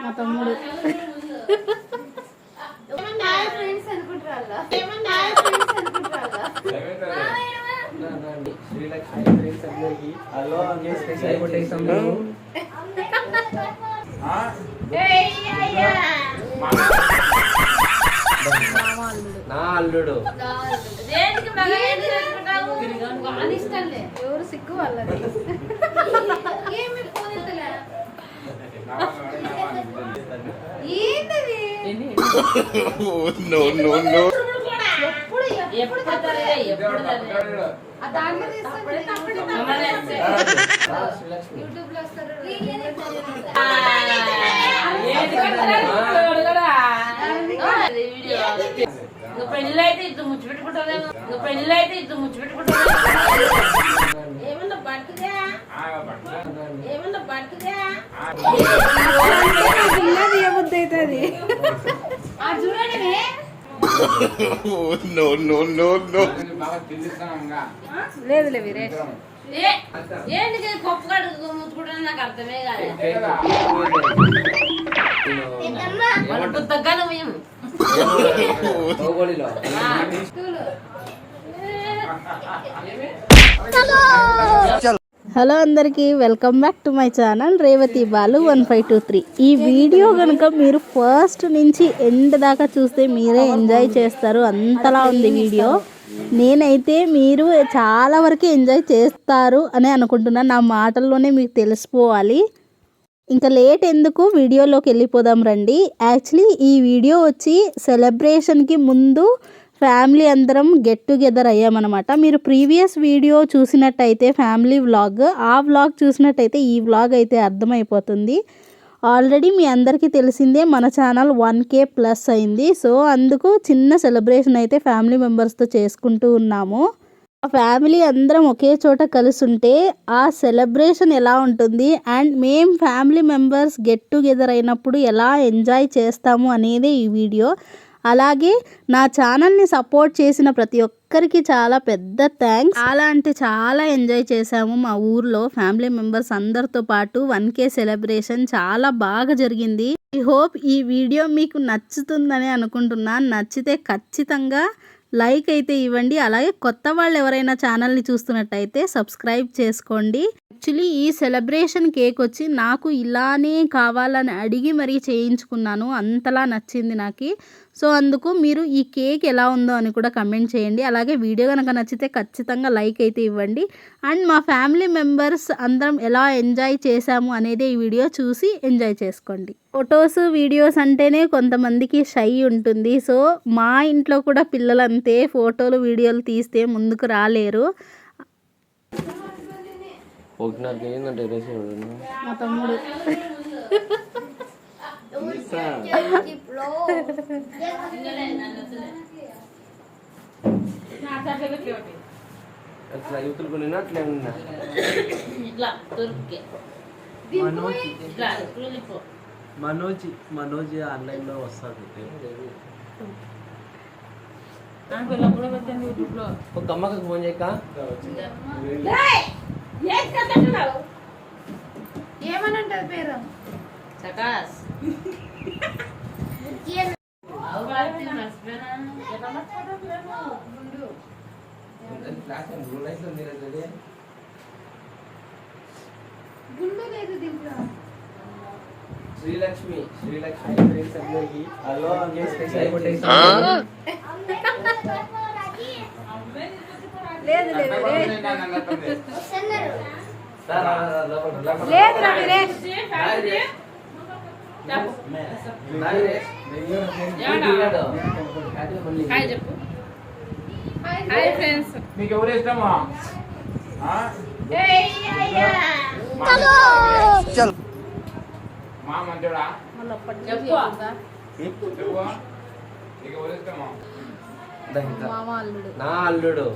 మా తమ్ముడు నా అల్లుడు ఎవరు సిగ్గు వాళ్ళది. పెళ్ళైతే ఇద్దరు ముచ్చిపెట్టుకుంటారు, పెళ్ళైతే ఇద్దరు ముచ్చిపెట్టుకుంటారు. ఏమన్నా బర్త్డే ఏమన్నా బర్త్డే ఏముద్ది అవుతుంది చూడండి. లేదు వీరే ఏంటి పప్పు కడుగు ముచ్చుకుంటాను నాకు అర్థమే కాదు. తగ్గాను మేము హలో అందరికీ welcome back to my channel Revathi Balu 1523. ఈ వీడియో కనుక మీరు ఫస్ట్ నుంచి ఎండ్ దాకా చూస్తే మీరే ఎంజాయ్ చేస్తారు, అంతలా ఉంది వీడియో. నేనైతే మీరు చాలా వరకు ఎంజాయ్ చేస్తారు అని అనుకుంటున్నాను, నా మాటల్లోనే మీకు తెలిసిపోవాలి. ఇంకా లేట్ ఎందుకు, వీడియోలోకి వెళ్ళిపోదాం రండి. యాక్చువల్లీ ఈ వీడియో వచ్చి సెలబ్రేషన్కి ముందు ఫ్యామిలీ అందరం గెట్ టుగెదర్ అయ్యామన్నమాట. మీరు ప్రీవియస్ వీడియో చూసినట్టయితే ఫ్యామిలీ వ్లాగ్, ఆ వ్లాగ్ చూసినట్టయితే ఈ వ్లాగ్ అయితే అర్థమైపోతుంది. ఆల్రెడీ మీ అందరికీ తెలిసిందే మన ఛానల్ 1K+ అయింది. సో అందుకు చిన్న సెలబ్రేషన్ అయితే ఫ్యామిలీ మెంబర్స్తో చేసుకుంటూ ఉన్నాము. ఆ ఫ్యామిలీ అందరం ఒకే చోట కలిసి ఉంటే ఆ సెలబ్రేషన్ ఎలా ఉంటుంది అండ్ మేము ఫ్యామిలీ మెంబర్స్ గెట్ టుగెదర్ అయినప్పుడు ఎలా ఎంజాయ్ చేస్తాము అనేది ఈ వీడియో. అలాగే నా ఛానల్ని సపోర్ట్ చేసిన ప్రతి ఒక్కరికి చాలా పెద్ద థ్యాంక్స్. చాలా అంటే చాలా ఎంజాయ్ చేసాము మా ఊర్లో ఫ్యామిలీ మెంబర్స్ అందరితో పాటు. 1K సెలబ్రేషన్ చాలా బాగా జరిగింది. ఐ హోప్ ఈ వీడియో మీకు నచ్చుతుందని అనుకుంటున్నాను. నచ్చితే ఖచ్చితంగా లైక్ అయితే ఇవ్వండి. అలాగే కొత్త వాళ్ళు ఎవరైనా ఛానల్ని చూస్తున్నట్టయితే సబ్స్క్రైబ్ చేసుకోండి. యాక్చువల్లీ ఈ సెలబ్రేషన్ కేక్ వచ్చి నాకు ఇలానే కావాలని అడిగి మరీ చేయించుకున్నాను, అంతలా నచ్చింది నాకు. సో అందుకు మీరు ఈ కేక్ ఎలా ఉందో అని కూడా కమెంట్ చేయండి. అలాగే వీడియో కనుక నచ్చితే ఖచ్చితంగా లైక్ అయితే ఇవ్వండి. అండ్ మా ఫ్యామిలీ మెంబర్స్ అందరం ఎలా ఎంజాయ్ చేసాము అనేది ఈ వీడియో చూసి ఎంజాయ్ చేసుకోండి. ఫొటోస్ వీడియోస్ అంటేనే కొంతమందికి షై ఉంటుంది. సో మా ఇంట్లో కూడా పిల్లలంతే, ఫోటోలు వీడియోలు తీస్తే ముందుకు రాలేరు. మా తమ్ముడు అట్లా యూతులు కొనినా అట్లే ఉన్నా మనోజ్ ఆన్లైన్ లో వస్తుంది. ఒక అమ్మకి ఫోన్ చేయక ఏమనంటారు పేరు సకాస్ గుండు లేదు దీంట్లో. శ్రీలక్ష్మి లేదు మీకు ఎవరు ఇష్టమా? మా మంచోడా నీకు ఎవరు ఇష్టమా? నా అల్లుడు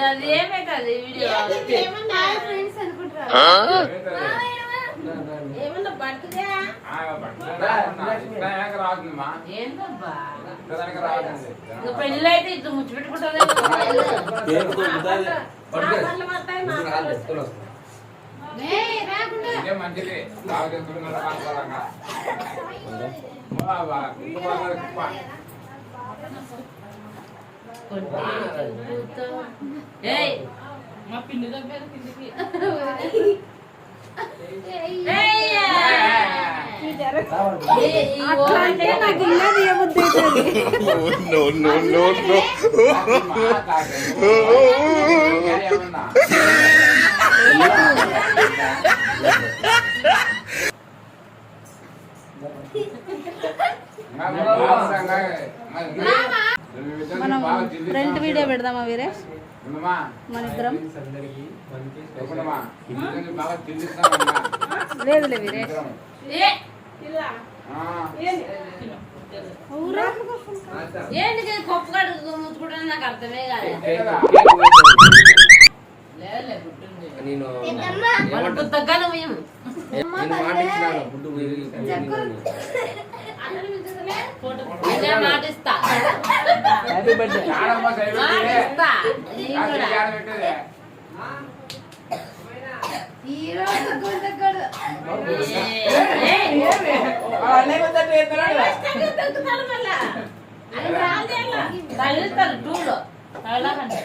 అది ఏమైతుంది వీడియో ఏమన్నా బర్త్డే రావుతుందమ్మా ఏంటబ్బా రావుతుంది ఇంకా పెళ్ళి అయితే ఇట్లా ముచ్చి పెట్టుకుంటుంది ఇదే మంచిది బాగా తెలుసుకున్న రాసుకోవాలంగా మా పిండి దగ్గర కిందికి మనం ఫ్రంట్ వీడియో పెడదామా వీరేష్ మన ఇద్దరం లేదులే వీరేష్ ఏంటి పప్పు కడుగు ముచ్చుకుంటాను నాకు అర్థమే కాదు లేదులే గుడ్డుంది నేను మనకు తగ్గాను మేము మాట ఇచ్చినాను ఫుడ్ అదే మాటిస్తా హ్యాపీ బర్త్డే మాటిస్తా నేను కూడా తగులుతారు టూలో తగలకండి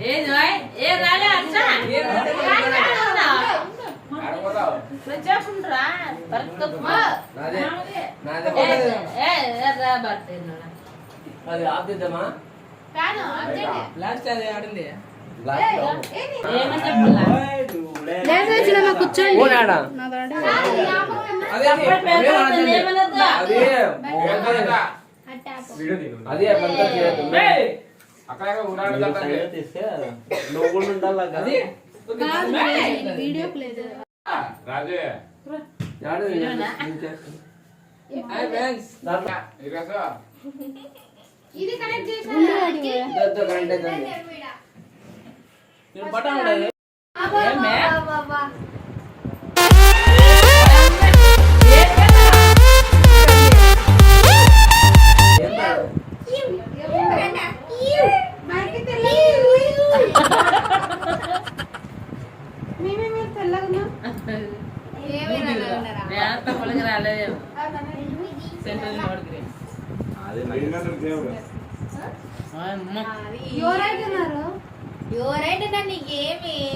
ఏది ఏ రాలే అచ్చా చెప్పుండ్రా అది ఆపిద్దామా లాస్ట్ అది ఆడింది ఏమని చెప్పలా కూర్చోండి అదే అక్కడ ఊరాడు తీస్తే నువ్వు కూడా ఉండాలి వీడియో లేదు రాజే ఇది కనెక్ట్ చేసి బటన్ ఉండదు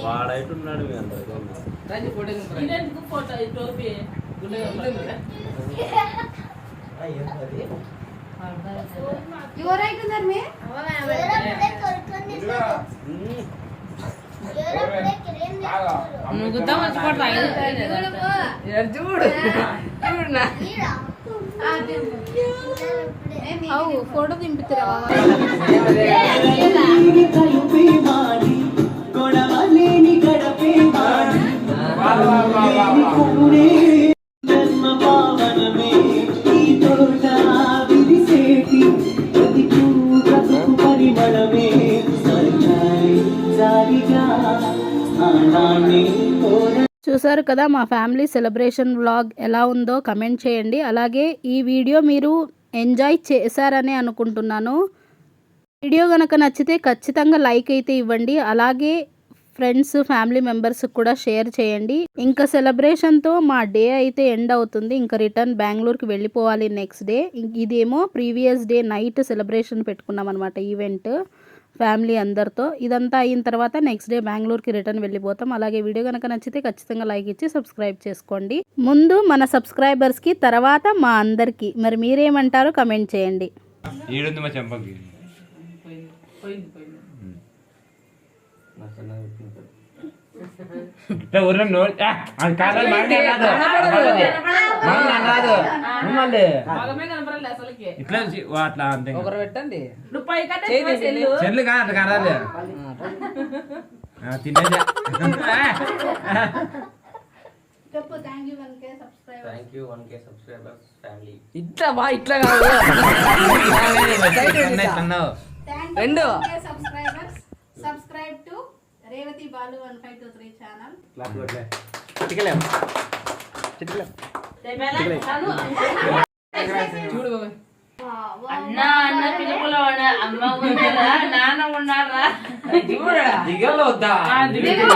వాడైతున్నాడు మీ అందరికీ ఫోటో టోపీ ఎవరైతున్నారు మీ ముగ్గుతా మర్చిపోతా చూడు ఫోటో దింపుతారా చూసారు కదా మా ఫ్యామిలీ సెలబ్రేషన్ వ్లాగ్ ఎలా ఉందో కమెంట్ చేయండి. అలాగే ఈ వీడియో మీరు ఎంజాయ్ చేశారని అనుకుంటున్నాను. వీడియో కనుక నచ్చితే ఖచ్చితంగా లైక్ అయితే ఇవ్వండి. అలాగే ఫ్రెండ్స్ ఫ్యామిలీ మెంబర్స్ కూడా షేర్ చేయండి. ఇంకా సెలబ్రేషన్తో మా డే అయితే ఎండ్ అవుతుంది. ఇంకా రిటర్న్ బెంగళూరుకి వెళ్ళిపోవాలి నెక్స్ట్ డే. ఇదేమో ప్రీవియస్ డే నైట్ సెలబ్రేషన్ పెట్టుకున్నాం అనమాట ఈవెంట్ ఫ్యామిలీ అందరితో. ఇదంతా అయిన తర్వాత నెక్స్ట్ డే బెంగళూరుకి రిటర్న్ వెళ్ళిపోతాం. అలాగే వీడియో కనుక నచ్చితే ఖచ్చితంగా లైక్ ఇచ్చి సబ్స్క్రైబ్ చేసుకోండి. ముందు మన సబ్స్క్రైబర్స్కి, తర్వాత మా అందరికీ. మరి మీరేమంటారో కమెంట్ చేయండి. ఈడుంది మా చెంపకి పోయింది ఇట్లా ఊరిలో నోరు అది కాదు మళ్ళీ రాదు రాదు మళ్ళీ మగమే కనపడలే అసలుకి. ఇట్లా అట్లా అంతే ఒకరు పెట్టండి. నువ్వు పై కట్టే సెల్లు. చెల్లు కాదు అట్లా కరాలి తినేది చెప్పు thank you 1K subscriber. Thank you 1K subscribers family. ఇట్లా బా ఇట్లా కాదు. రెండు. Subscribers subscribe to Revathi Balu 1523 channel. చూడు బాబు. అన్న అన్న పిలుపులో అమ్మ ఉన్నారా నాన్న ఉన్నారా దిగలో వద్దా దిగు.